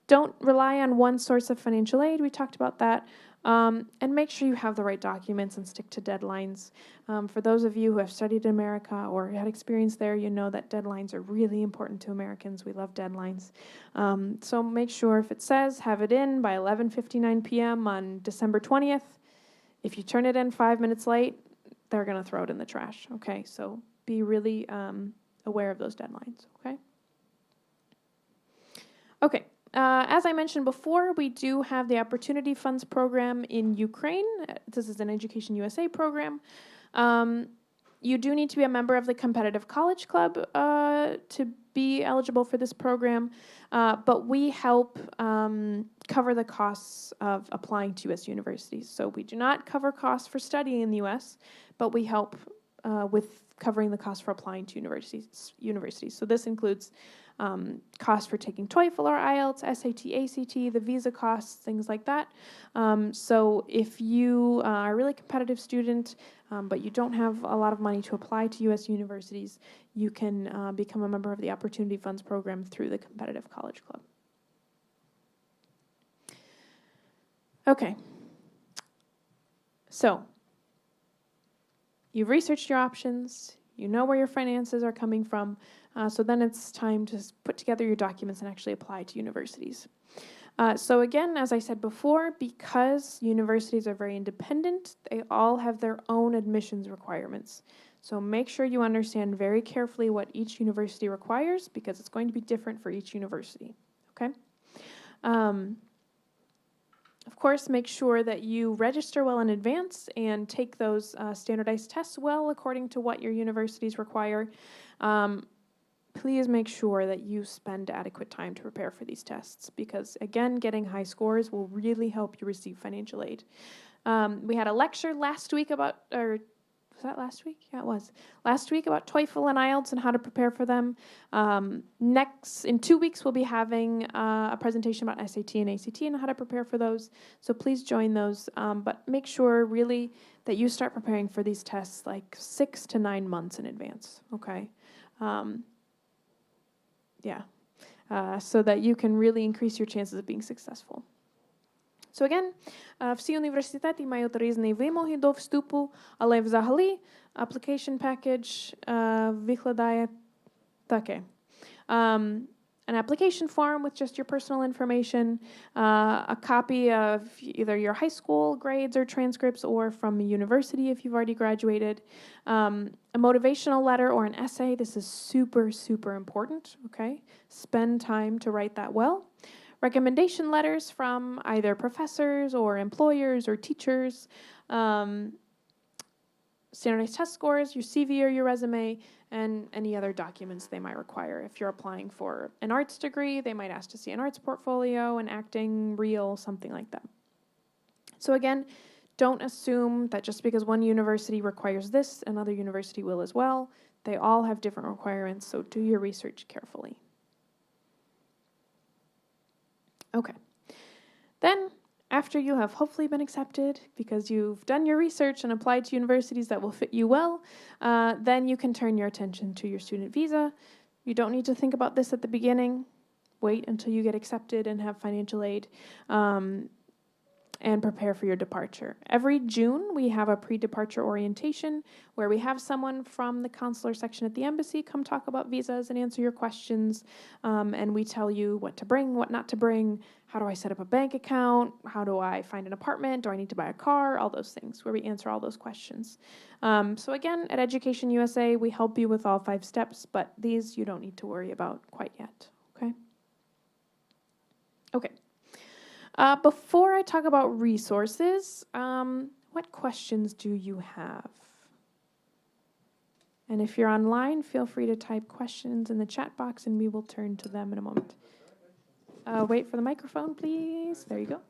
A: Don't rely on one source of financial aid. We talked about that. And make sure you have the right documents and stick to deadlines. For those of you who have studied in America or had experience there, you know that deadlines are really important to Americans. We love deadlines. So make sure if it says have it in by 11:59 p.m. on December 20th, if you turn it in 5 minutes late, they're going to throw it in the trash, okay? So be really aware of those deadlines, okay? Okay. As I mentioned before, we do have the Opportunity Funds program in Ukraine. This is an Education USA program. You do need to be a member of the Competitive College Club to be eligible for this program, but we help cover the costs of applying to U.S. universities. So we do not cover costs for studying in the U.S., but we help with covering the cost for applying to universities. So this includes costs for taking TOEFL or IELTS, SAT, ACT, the visa costs, things like that. So if you are a really competitive student, but you don't have a lot of money to apply to U.S. universities, you can become a member of the Opportunity Funds program through the Competitive College Club. Okay. So you've researched your options. You know where your finances are coming from. So then it's time to put together your documents and actually apply to universities. So again, as I said before, because universities are very independent, they all have their own admissions requirements. So make sure you understand very carefully what each university requires, because it's going to be different for each university, okay? Of course, make sure that you register well in advance and take those standardized tests well according to what your universities require. Please make sure that you spend adequate time to prepare for these tests because, again, getting high scores will really help you receive financial aid. We had a lecture last week about, or was that last week? Yeah, it was. Last week about TOEFL and IELTS and how to prepare for them. In 2 weeks, we'll be having a presentation about SAT and ACT and how to prepare for those. So please join those. But make sure really that you start preparing for these tests like 6 to 9 months in advance, okay? So that you can really increase your chances of being successful. So again, всі університети мають різні вимоги до вступу, але взагалі application package викладає таке. An application form with just your personal information, a copy of either your high school grades or transcripts or from a university if you've already graduated, a motivational letter or an essay. This is super, super important, okay? Spend time to write that well. Recommendation letters from either professors or employers or teachers, standardized test scores, your CV or your resume, and any other documents they might require. If you're applying for an arts degree, they might ask to see an arts portfolio, an acting reel, something like that. So again, don't assume that just because one university requires this, another university will as well. They all have different requirements, so do your research carefully. Okay. Then, after you have hopefully been accepted because you've done your research and applied to universities that will fit you well, then you can turn your attention to your student visa. You don't need to think about this at the beginning. Wait until you get accepted and have financial aid. and prepare for your departure. Every June, we have a pre-departure orientation where we have someone from the consular section at the embassy come talk about visas and answer your questions. And we tell you what to bring, what not to bring, how do I set up a bank account, how do I find an apartment, do I need to buy a car, all those things, where we answer all those questions. So again, at Education USA, we help you with all 5 steps, but these you don't need to worry about quite yet, okay? Okay. Before I talk about resources, what questions do you have? And if you're online, feel free to type questions in the chat box and we will turn to them in a moment. Wait for the microphone, please. There you go.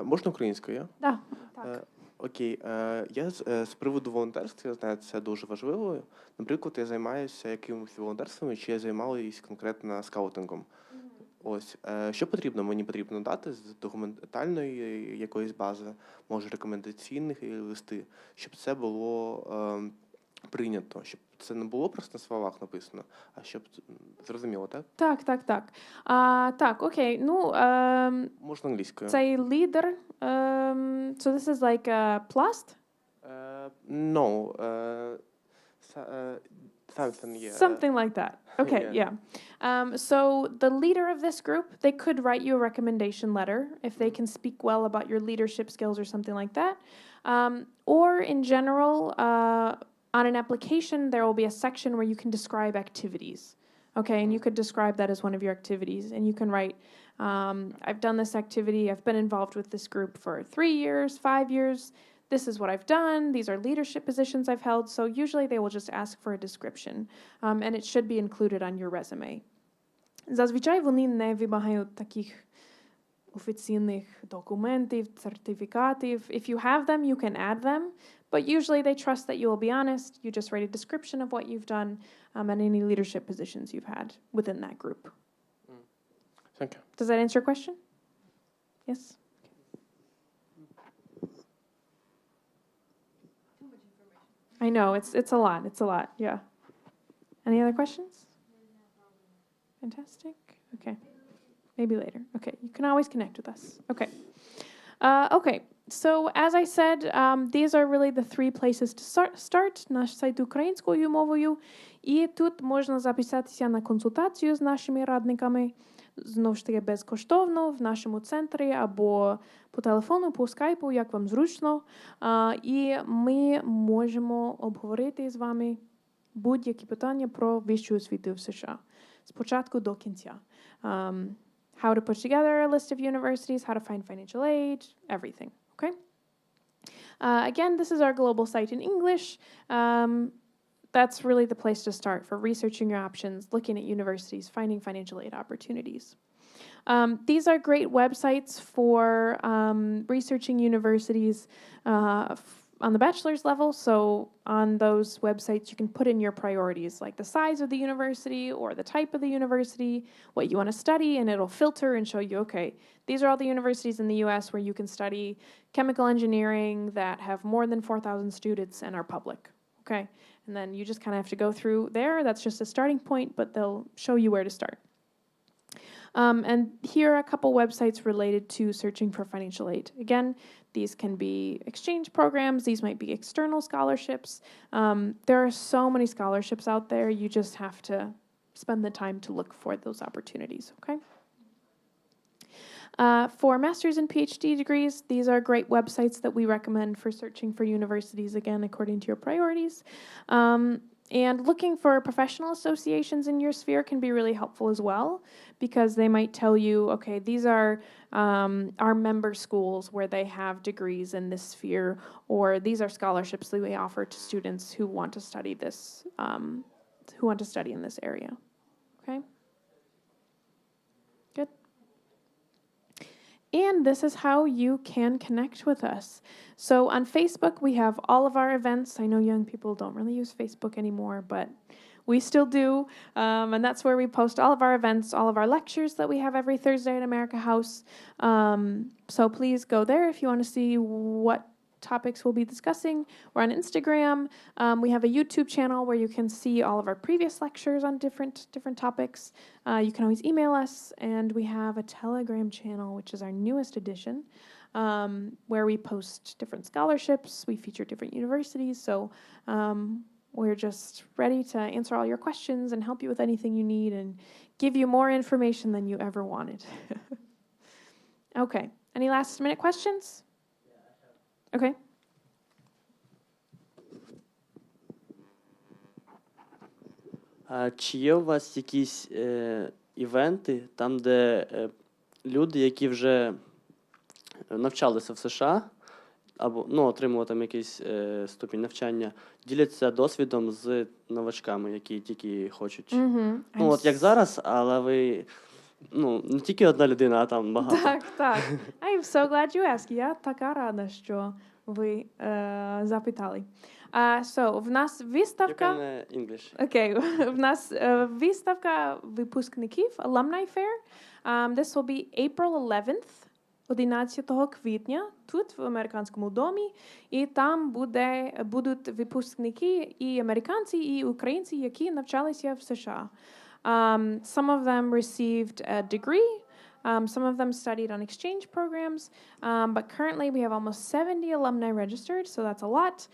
F: Можна українською?
A: Да, так.
F: Окей. Я з приводу волонтерства, я знаю, це дуже важливо. Наприклад, я займаюся якимось волонтерством, чи я займаюся конкретно скаутингом. Ось, що потрібно? Мені потрібно дати з документальної якоїсь бази, може рекомендаційних листи, щоб це було прийнято, щоб це не було просто на словах написано, а щоб зрозуміло, так?
A: Так. Так, окей. Ну,
F: Можна англійською.
A: цей лідер, so this is like a plast?
F: No. Something, yeah.
A: Something like that. Okay, yeah. So the leader of this group, they could write you a recommendation letter if they can speak well about your leadership skills or something like that. Or in general, on an application, there will be a section where you can describe activities. Okay, and you could describe that as one of your activities. And you can write, I've done this activity, I've been involved with this group for 3 years, 5 years. This is what I've done. These are leadership positions I've held. So usually they will just ask for a description. And it should be included on your resume. Зазвичай вони не вимагають таких офіційних документів, сертифікатів. If you have them, you can add them. But usually they trust that you will be honest. You just write a description of what you've done and any leadership positions you've had within that group.
F: Thank you.
A: Does that answer your question? Yes? I know, it's a lot. It's a lot, yeah. Any other questions? Fantastic. Okay. Maybe later. Okay, you can always connect with us. Okay. Okay, so as I said, these are really the 3 places to start. Наш сайт українською мовою. І тут можна записатися на консультацію з нашими радниками. Знову ж таки, безкоштовно в нашому центрі або по телефону, по скайпу, як вам зручно. І ми можемо обговорити з вами будь-які питання про вищу освіту в США. Спочатку до кінця. How to put together a list of universities, how to find financial aid, everything, okay? Again, this is our global site in English. That's really the place to start for researching your options, looking at universities, finding financial aid opportunities. These are great websites for researching universities on the bachelor's level. So on those websites, you can put in your priorities, like the size of the university or the type of the university, what you want to study, and it'll filter and show you, okay, these are all the universities in the U.S. where you can study chemical engineering that have more than 4,000 students and are public, okay? And then you just kind of have to go through there. That's just a starting point, but they'll show you where to start. And here are a couple websites related to searching for financial aid. Again, these can be exchange programs. These might be external scholarships. There are so many scholarships out there. You just have to spend the time to look for those opportunities, okay? For master's and PhD degrees, these are great websites that we recommend for searching for universities, again, according to your priorities. And looking for professional associations in your sphere can be really helpful as well, because they might tell you, okay, these are our member schools where they have degrees in this sphere, or these are scholarships that we offer to students who want to study this, in this area. Okay? Good. And this is how you can connect with us. So on Facebook, we have all of our events. I know young people don't really use Facebook anymore, but we still do. And that's where we post all of our events, all of our lectures that we have every Thursday at America House. So please go there if you want to see what topics we'll be discussing. We're on Instagram. We have a YouTube channel where you can see all of our previous lectures on different topics. You can always email us, and we have a Telegram channel, which is our newest addition. where we post different scholarships. We feature different universities. So we're just ready to answer all your questions and help you with anything you need and give you more information than you ever wanted. Okay. Any last minute questions? Okay.
E: А чи є у вас якісь івенти, там, де люди, які вже навчалися в США, або отримували там якийсь ступінь навчання, діляться досвідом з новачками, які тільки хочуть? От як зараз, але ви не тільки одна людина, а там багато.
A: Так. I'm so glad you asked. Я така рада, що ви запитали. So, в нас виставка...
E: You can English.
A: Okay, в нас виставка випускників, Alumni Fair. This will be April 11th, 11 квітня, тут, в американському домі. І там будуть випускники і американці, і українці, які навчалися в США. Some of them received a degree. Some of them studied on exchange programs, but currently we have almost 70 alumni registered, so that's a lot.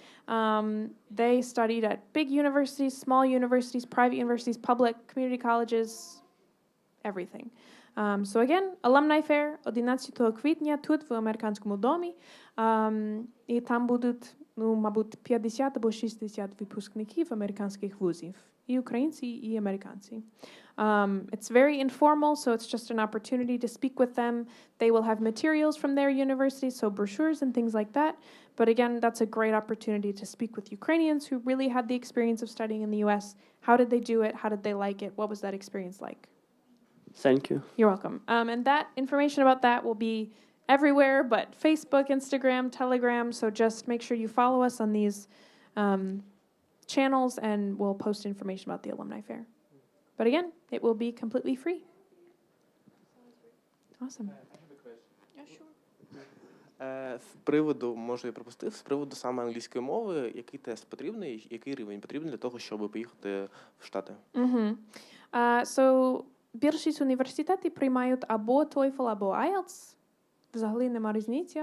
A: They studied at big universities, small universities, private universities, public, community colleges, everything. So again, Alumni Fair, 11 квітня, тут, в американському домі, і там будуть, мабуть, 50 або 60 випускників американських вузів. І українці, і американці. It's very informal, so it's just an opportunity to speak with them. They will have materials from their university, so brochures and things like that. But again, that's a great opportunity to speak with Ukrainians who really had the experience of studying in the US. How did they do it? How did they like it? What was that experience like?
E: Thank you.
A: You're welcome. And that information about that will be everywhere, but Facebook, Instagram, Telegram. So just make sure you follow us on these channels, and we'll post information about the Alumni Fair. But again, it will be completely free. Awesome.
F: З приводу, може я пропустив, з приводу саме англійської мови, який тест потрібний, який рівень потрібен для того, щоб поїхати в Штати?
A: So, більшість університетів приймають або TOEFL, або IELTS. Взагалі нема різниці.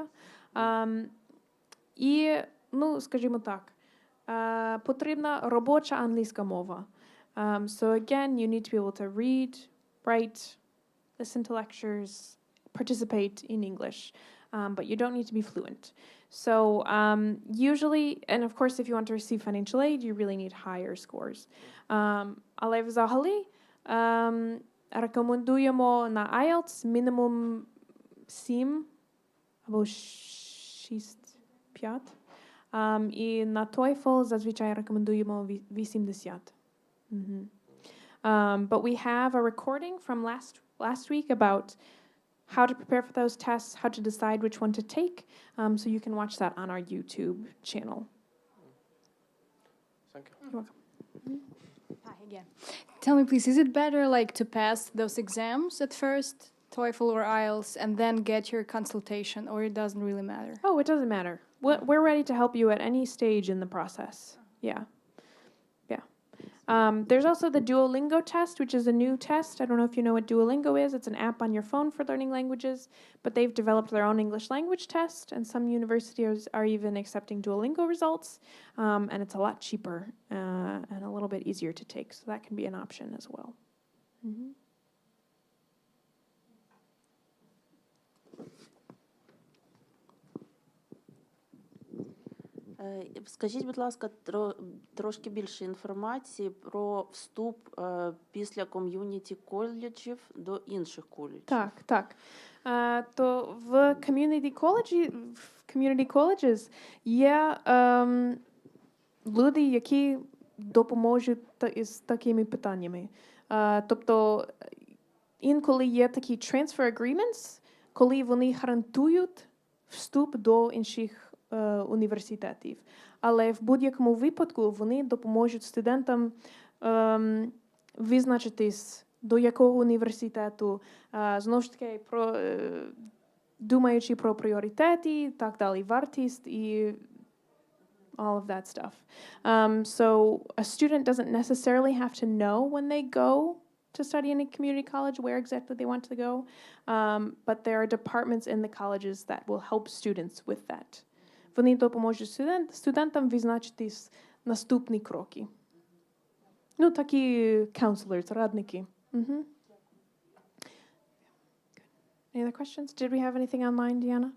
A: І, скажімо так, потрібна робоча англійська мова. So again, you need to be able to read, write, listen to lectures, participate in English, but you don't need to be fluent. So usually, and of course, if you want to receive financial aid, you really need higher scores. Але взагалі рекомендуємо на IELTS мінімум 7 або 6-5. І на TOEFL зазвичай рекомендуємо 80. But we have a recording from last week about how to prepare for those tests, how to decide which one to take. So you can watch that on our YouTube channel.
F: Thank you.
A: You're welcome.
B: Hi again. Tell me, please, is it better to pass those exams at first, TOEFL or IELTS, and then get your consultation, or it doesn't really matter?
A: Oh, it doesn't matter. We're ready to help you at any stage in the process. Yeah. There's also the Duolingo test, which is a new test. I don't know if you know what Duolingo is. It's an app on your phone for learning languages, but they've developed their own English language test, and some universities are even accepting Duolingo results, and it's a lot cheaper and a little bit easier to take, so that can be an option as well. Mm-hmm.
C: Скажіть, будь ласка, трошки більше інформації про вступ після ком'юніті-коледжів до інших коледжів.
A: Так. То в community colleges є люди, які допоможуть із такими питаннями. Тобто, інколи є такі transfer agreements, коли вони гарантують вступ до інших університетів. Але в будь-якому випадку вони допоможуть студентам визначитись, до якого університету, знову ж таки, думаючи про пріоритети, так далі, вартість і all of that stuff. So a student doesn't necessarily have to know when they go to study in a community college, where exactly they want to go. But there are departments in the colleges that will help students with that. Вони допоможуть студентам визначитись наступні кроки. Ну, такі counselors, радники. Any other questions? Did we have anything online, Diana?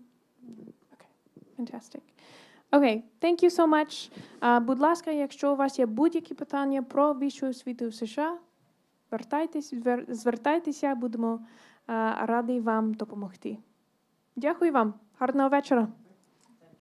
A: Okay, fantastic. Okay, thank you so much. Будь ласка, якщо у вас є будь-які питання про вищу освіту в США, звертайтеся, будемо раді вам допомогти. Дякую вам. Гарного вечора.